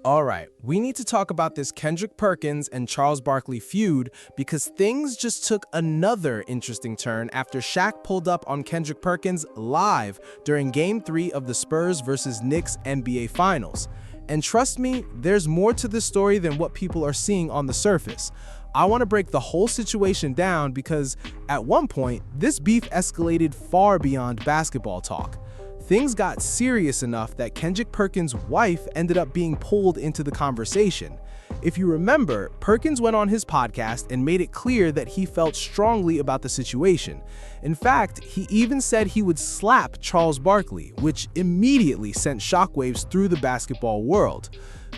All right, we need to talk about this Kendrick Perkins and Charles Barkley feud because things just took another interesting turn after Shaq pulled up on Kendrick Perkins live during Game 3 of the Spurs versus Knicks NBA Finals. And trust me, there's more to this story than what people are seeing on the surface. I want to break the whole situation down because at one point, this beef escalated far beyond basketball talk. Things got serious enough that Kendrick Perkins' wife ended up being pulled into the conversation. If you remember, Perkins went on his podcast and made it clear that he felt strongly about the situation. In fact, he even said he would slap Charles Barkley, which immediately sent shockwaves through the basketball world.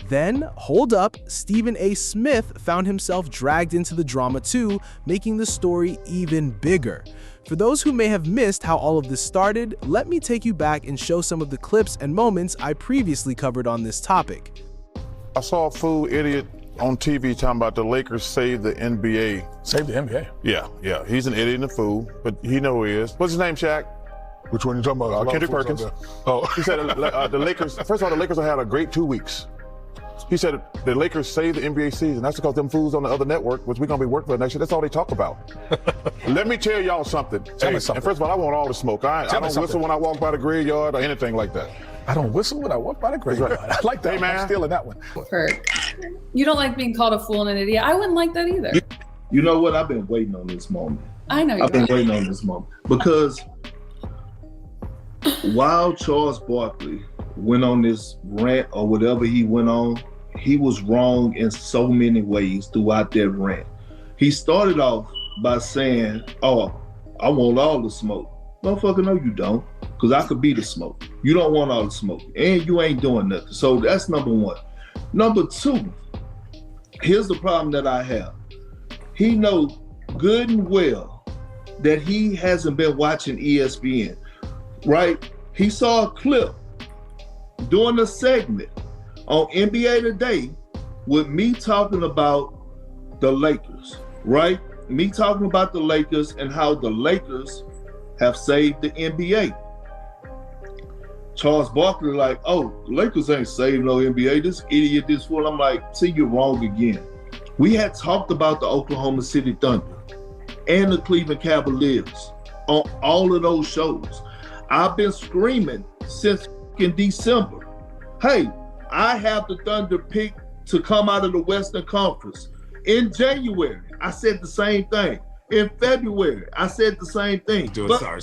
Then, hold up, Stephen A. Smith found himself dragged into the drama too, making the story even bigger. For those who may have missed how all of this started, let me take you back and show some of the clips and moments I previously covered on this topic. I saw a fool idiot on TV talking about the Lakers saved the NBA. Save the NBA? Yeah. He's an idiot and a fool, but he know who he is. What's his name, Shaq? Which one you talking about? Kendrick Perkins. Oh. He said the Lakers, first of all, the Lakers have had a great 2 weeks. He said the Lakers saved the NBA season. That's because them fools on the other network, which we're going to be working for next year, that's all they talk about. Let me tell y'all something. Tell me something. And first of all, I want all the smoke. I don't whistle when I walk by the graveyard or anything like that. I don't whistle when I walk by the graveyard. Right. I like that. Hey, man. I'm stealing that one. You don't like being called a fool and an idiot. I wouldn't like that either. You know what? I've been waiting on this moment. I know I've been waiting on this moment because while Charles Barkley went on this rant or whatever he went on, he was wrong in so many ways throughout that rant. He started off by saying, "Oh, I want all the smoke." Motherfucker, no, you don't, because I could be the smoke. You don't want all the smoke, and you ain't doing nothing. So that's number one. Number two, here's the problem that I have. He knows good and well that he hasn't been watching ESPN, right? He saw a clip during a segment on NBA Today with me talking about the Lakers, right? Me talking about the Lakers and how the Lakers have saved the NBA. Charles Barkley like, "Oh, the Lakers ain't saved no NBA. This idiot, this fool." I'm like, "See, you're wrong again." We had talked about the Oklahoma City Thunder and the Cleveland Cavaliers on all of those shows. I've been screaming since in December, "Hey, I have the Thunder pick to come out of the Western Conference." In January, I said the same thing. In February, I said the same thing. Sorry.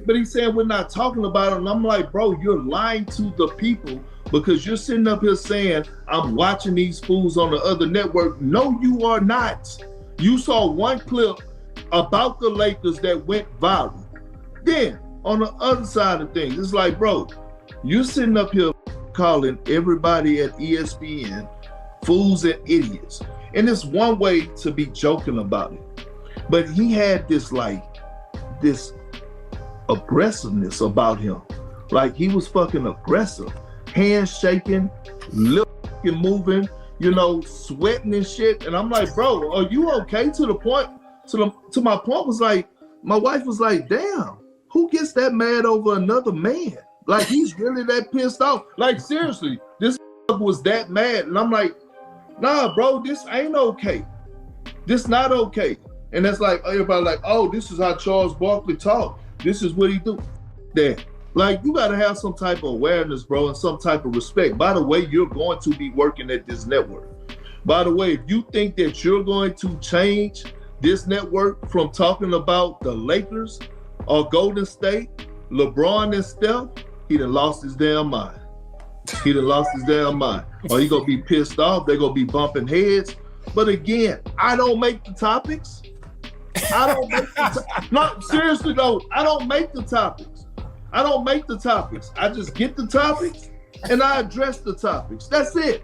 But he's saying we're not talking about it. And I'm like, bro, you're lying to the people because you're sitting up here saying, "I'm watching these fools on the other network." No, you are not. You saw one clip about the Lakers that went viral. Then, on the other side of things, it's like, bro, you're sitting up here calling everybody at ESPN fools and idiots. And it's one way to be joking about it. But he had this aggressiveness about him. Like he was fucking aggressive. Hands shaking, lip moving, sweating and shit. And I'm like, bro, are you okay? To my point was like, my wife was like, damn, who gets that mad over another man? Like he's really that pissed off. Like seriously, this was that mad. And I'm like, nah, bro, this ain't okay. This not okay. And that's like, everybody like, "Oh, this is how Charles Barkley talk. This is what he do." That. Like, you gotta have some type of awareness, bro, and some type of respect. By the way, you're going to be working at this network. By the way, if you think that you're going to change this network from talking about the Lakers or Golden State, LeBron and Steph, he done lost his damn mind. He done lost his damn mind. Or he gonna be pissed off, they're gonna be bumping heads. But again, I don't make the topics. No, seriously though, I don't make the topics. I just get the topics and I address the topics. That's it.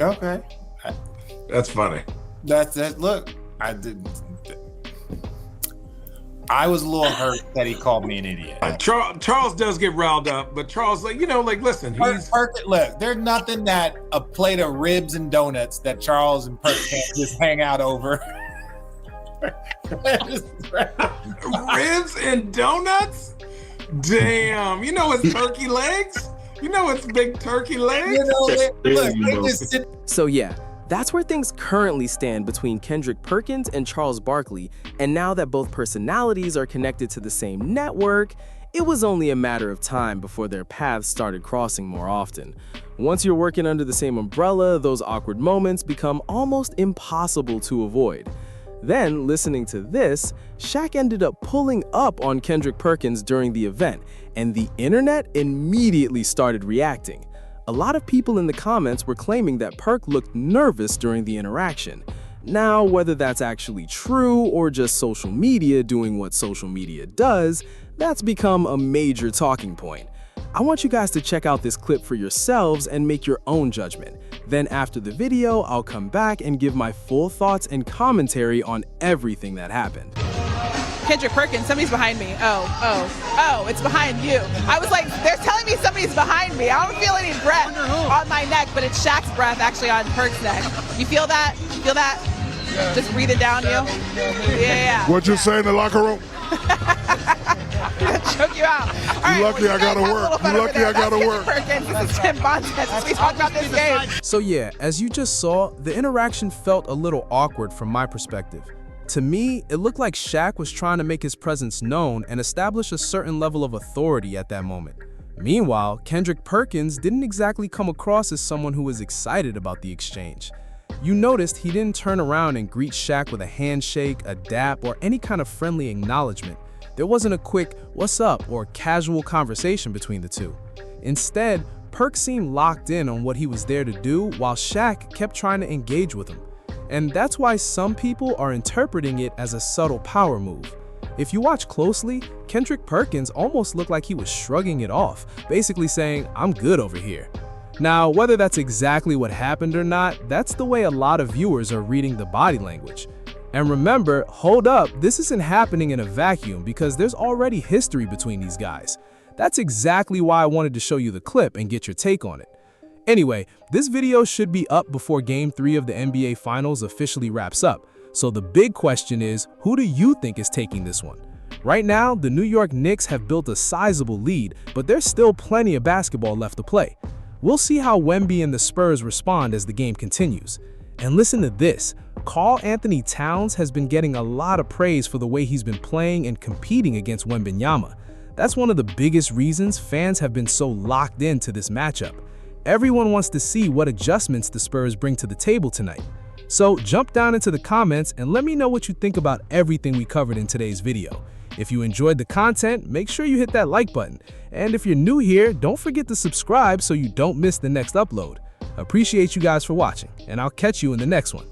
Okay. That's funny. That's look, I was a little hurt that he called me an idiot. Charles does get riled up, but Charles, listen, he's look, there's nothing that a plate of ribs and donuts that Charles and Perk can't just hang out over. Ribs and donuts? Damn, his turkey legs? You know it's big turkey legs. You know, Look, they just sit. So yeah, that's where things currently stand between Kendrick Perkins and Charles Barkley, and now that both personalities are connected to the same network, it was only a matter of time before their paths started crossing more often. Once you're working under the same umbrella, those awkward moments become almost impossible to avoid. Then, listening to this, Shaq ended up pulling up on Kendrick Perkins during the event, and the internet immediately started reacting. A lot of people in the comments were claiming that Perk looked nervous during the interaction. Now, whether that's actually true or just social media doing what social media does, that's become a major talking point. I want you guys to check out this clip for yourselves and make your own judgment. Then after the video, I'll come back and give my full thoughts and commentary on everything that happened. Kendrick Perkins, somebody's behind me. Oh, it's behind you. I was like, they're telling me somebody's behind me. I don't feel any breath on my neck, but it's Shaq's breath actually on Perk's neck. You feel that? Feel that? Yeah. Just breathe it down you? Yeah. What you say in the locker room? Choke you out. All right, lucky I gotta work. You lucky I gotta work. Perkins. This is Tim Bontemps as we talk about this game. So yeah, as you just saw, the interaction felt a little awkward from my perspective. To me, it looked like Shaq was trying to make his presence known and establish a certain level of authority at that moment. Meanwhile, Kendrick Perkins didn't exactly come across as someone who was excited about the exchange. You noticed he didn't turn around and greet Shaq with a handshake, a dap, or any kind of friendly acknowledgement. There wasn't a quick "what's up" or casual conversation between the two. Instead, Perk seemed locked in on what he was there to do while Shaq kept trying to engage with him. And that's why some people are interpreting it as a subtle power move. If you watch closely, Kendrick Perkins almost looked like he was shrugging it off, basically saying, "I'm good over here." Now, whether that's exactly what happened or not, that's the way a lot of viewers are reading the body language. And remember, hold up, this isn't happening in a vacuum because there's already history between these guys. That's exactly why I wanted to show you the clip and get your take on it. Anyway, this video should be up before Game 3 of the NBA Finals officially wraps up. So the big question is, who do you think is taking this one? Right now, the New York Knicks have built a sizable lead, but there's still plenty of basketball left to play. We'll see how Wemby and the Spurs respond as the game continues. And listen to this, Karl Anthony Towns has been getting a lot of praise for the way he's been playing and competing against Wembanyama. That's one of the biggest reasons fans have been so locked into this matchup. Everyone wants to see what adjustments the Spurs bring to the table tonight. So jump down into the comments and let me know what you think about everything we covered in today's video. If you enjoyed the content, make sure you hit that like button. And if you're new here, don't forget to subscribe so you don't miss the next upload. Appreciate you guys for watching, and I'll catch you in the next one.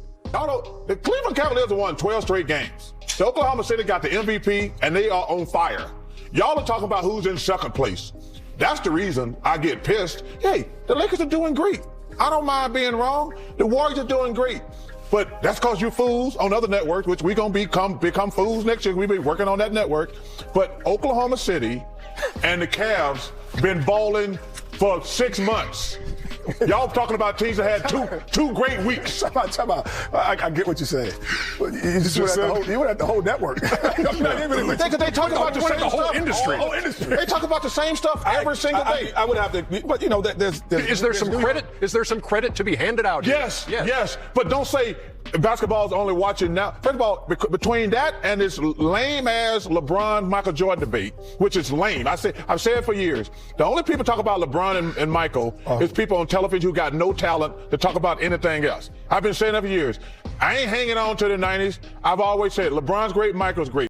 The Cleveland Cavaliers have won 12 straight games. The Oklahoma City got the MVP, and they are on fire. Y'all are talking about who's in second place. That's the reason I get pissed. Hey, the Lakers are doing great. I don't mind being wrong. The Warriors are doing great. But that's because you fools on other networks, which we're going to become fools next year. We'll be working on that network. But Oklahoma City and the Cavs been balling for 6 months. Y'all talking about teams that had two great weeks. Time out. I get what you're saying. You just went at the whole network. They talk about the same whole stuff. industry. Whole industry. They talk about the same stuff every single day. I would have to, but you know, there's is there some credit? Is there some credit to be handed out here? Yes. But don't say basketball is only watching now. First of all, between that and this lame-ass LeBron-Michael Jordan debate, which is lame. I've said it for years. The only people talk about LeBron and Michael is people on television who got no talent to talk about anything else. I've been saying that for years. I ain't hanging on to the 90s. I've always said LeBron's great, Michael's great.